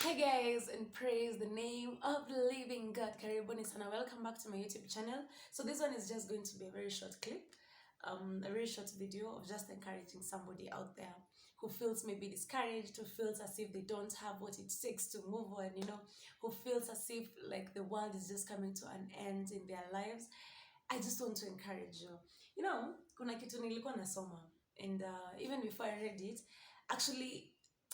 Hi guys, and praise the name of the living God. Karibuni sana, welcome back to my YouTube channel. So this one is just going to be a very short clip, a very short video of just encouraging somebody out there who feels maybe discouraged, who feels as if they don't have what it takes to move on, who feels as if like the world is just coming to an end in their lives. I just want to encourage you. Kuna kitu nilikuwa nasoma, and even before I read it, actually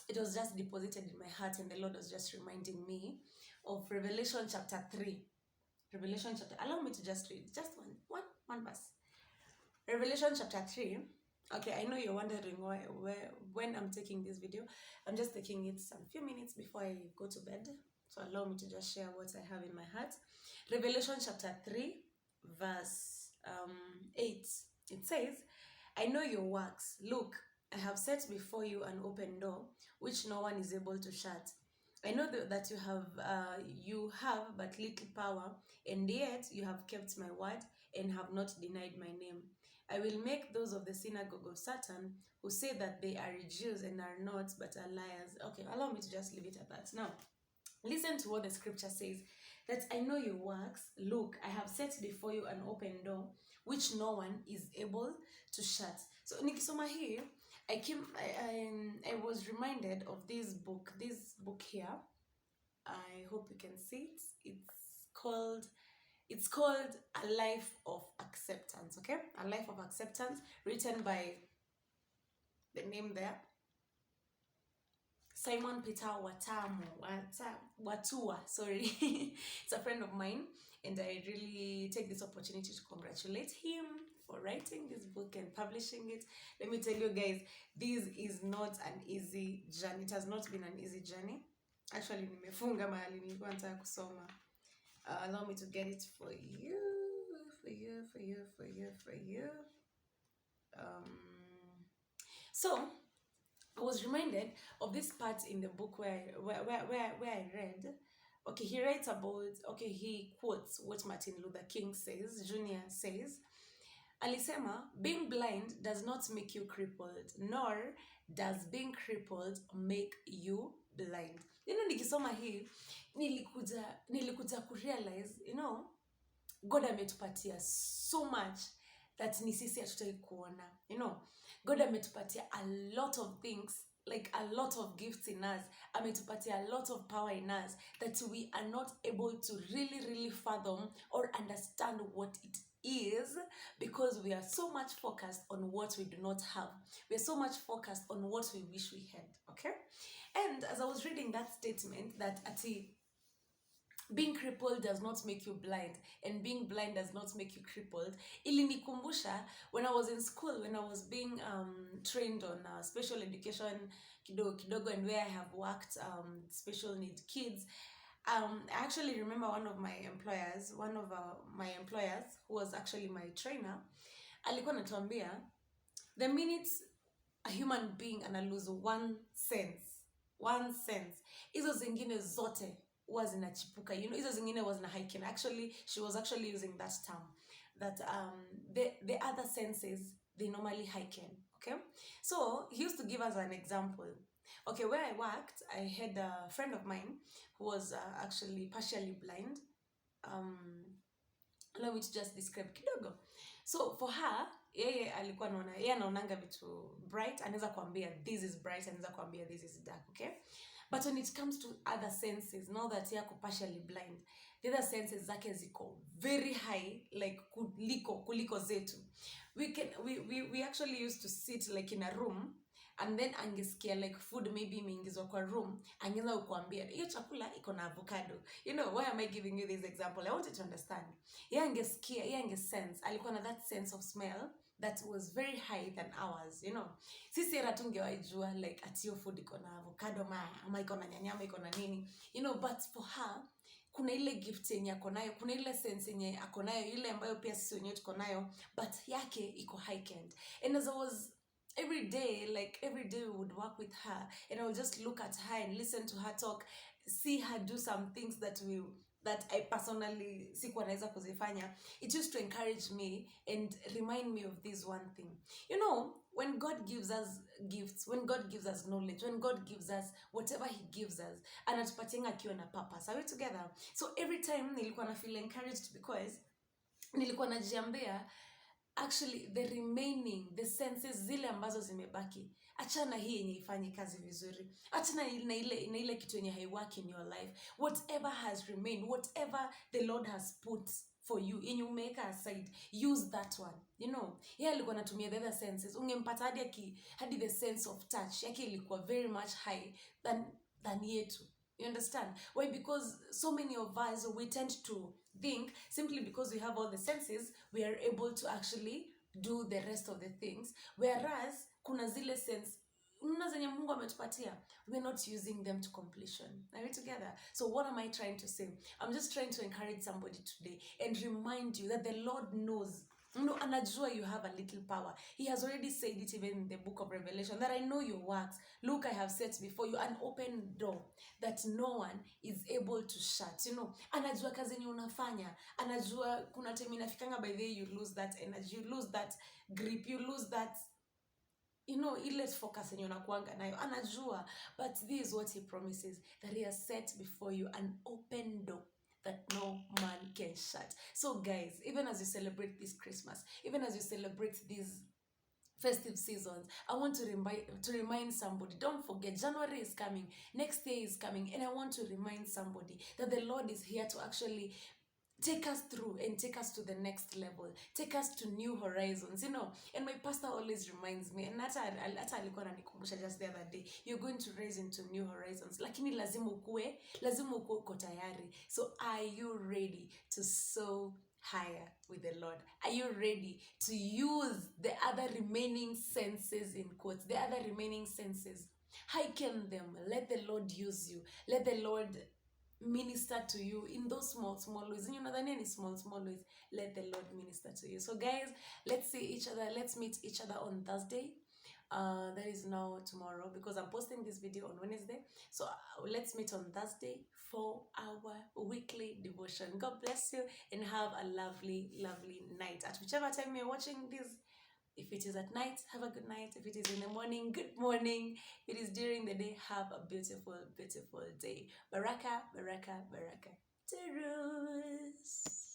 it was just deposited in my heart, and the Lord was just reminding me of Revelation chapter 3. Revelation chapter, allow me to just read just one verse. Revelation chapter 3. Okay, I know you're wondering when I'm taking this video. I'm just taking it some few minutes before I go to bed. So allow me to just share what I have in my heart. Revelation chapter 3, verse 8. It says, I know your works. Look, I have set before you an open door, which no one is able to shut. I know that you have but little power, and yet you have kept my word and have not denied my name. I will make those of the synagogue of Satan who say that they are Jews and are not, but are liars. Okay, allow me to just leave it at that. Now, listen to what the scripture says. That I know your works. Look, I have set before you an open door, which no one is able to shut. So nikisoma hii, I was reminded of this book here. I hope you can see it. It's called A Life of Acceptance. Okay, A Life of Acceptance, written by the name there, Simon Peter Watua, sorry. It's a friend of mine, and I really take this opportunity to congratulate him for writing this book and publishing it. Let me tell you guys, this is not an easy journey. It has not been an easy journey. Actually, nimefunga mahali nilikuwa nataka kusoma. Allow me to get it for you. So I was reminded of this part in the book where I read. Okay, he writes about, he quotes what Martin Luther King Jr. says. Alisema, being blind does not make you crippled, nor does being crippled make you blind. Nikisoma hii, nilikuja kurealize, God ametupatia so much that ni sisi hatutai kuona. God ametupatia a lot of things, like a lot of gifts in us. Ametupatia a lot of power in us that we are not able to really fathom or understand what it is, because we are so much focused on what we do not have. We are so much focused on what we wish we had. Okay? And as I was reading that statement, that being crippled does not make you blind, and being blind does not make you crippled, ilinikumbusha when I was in school, when I was being trained on special education kidogo, and where I have worked special need kids. I actually remember one of my employers who was actually my trainer, alikuwa anatuambia, the minute a human being ana lose one sense, hizo zingine zote huwa zinachipuka. Hizo zingine was na hiking. Actually, she was actually using that term, that the other senses, they normally heighten. Okay, so he used to give us an example. Okay, where I worked, I had a friend of mine who was actually partially blind. Allow me to just describe kidogo. So for her, yeye alikuwa anaonanga vitu bright, anaweza kuambia this is bright, anaweza kuambia this is dark. Okay, but when it comes to other senses, now that yako partially blind, the other senses zake ziko very high, like kuliko zetu. We actually used to sit like in a room, and then angesikia like food maybe imeingizwa kwa room, angeza kukuambia hiyo chakula iko na avocado. Why am I giving you this example? I want you to understand. Yeye angesense, alikuwa na that sense of smell that was very high than ours. Sisi era tungewaijua like atiyo food iko na avocado ama iko na nyanya ama iko na nini. But for her, kuna ile gift yenye ako nayo, kuna ile sense yenye ako nayo, ile ambayo pia sisi wenyewe tuko nayo, but yake iko heightened. And as I was every day we would work with her, and I would just look at her and listen to her talk, see her do some things that that I personally sikuwa naweza kuzifanya, it used to encourage me and remind me of this one thing. You know, when God gives us gifts, when God gives us knowledge, when God gives us whatever he gives us, anatupatia akiwa na purpose. Are we together? So every time nilikuwa na feel encouraged because nilikuwa najiambia, actually the remaining, the senses zile ambazo zimebaki, achana hii yenye ifanye kazi vizuri, achana na ile kitu yenye haiwork in your life. Whatever has remained, whatever the Lord has put for you, yenye umeweka aside, use that one. You know, yeye alikuwa anatumia the other senses. Ungempata hadi the sense of touch yake ilikuwa very much high than yetu. You understand? Why? Because so many of us, we tend to think simply because we have all the senses, we are able to actually do the rest of the things. Whereas, kuna zile sense, zenye Mungu ametupatia, we're not using them to completion. Are we together? So what am I trying to say? I'm just trying to encourage somebody today and remind you that the Lord knows. No, anajua you have a little power. He has already said it even in the book of Revelation, that I know your works. Look, I have set before you an open door that no one is able to shut. You know, anajua kazi yenye unafanya. Anajua kuna time inafikanga by the way you lose that energy, you lose that grip, you lose that, you know, ile focus yenye unakuanga nayo. Anajua, but this is what he promises, that he has set before you an open door that no man can shut. So guys, even as you celebrate this Christmas, even as you celebrate these festive seasons, I want to remind somebody, don't forget, January is coming, next year is coming, and I want to remind somebody that the Lord is here to actually take us through and take us to the next level, take us to new horizons, you know. And my pastor always reminds me, and hata alikuwa ananikumbusha just the other day, you're going to rise into new horizons, lakini lazima ukue uko tayari. So are you ready to soar higher with the Lord? Are you ready to use the other remaining senses, in quotes, the other remaining senses? Heighten them. Let the Lord use you. Let the Lord minister to you in those small ways. You know, that any small ways, let the Lord minister to you. So guys, let's meet each other on Thursday. That is now tomorrow, because I'm posting this video on Wednesday. So let's meet on Thursday for our weekly devotion. God bless you and have a lovely night at whichever time you're watching this. If it is at night, have a good night. If it is in the morning, good morning. If it is during the day, have a beautiful day. Baraka, baraka, baraka. Terus.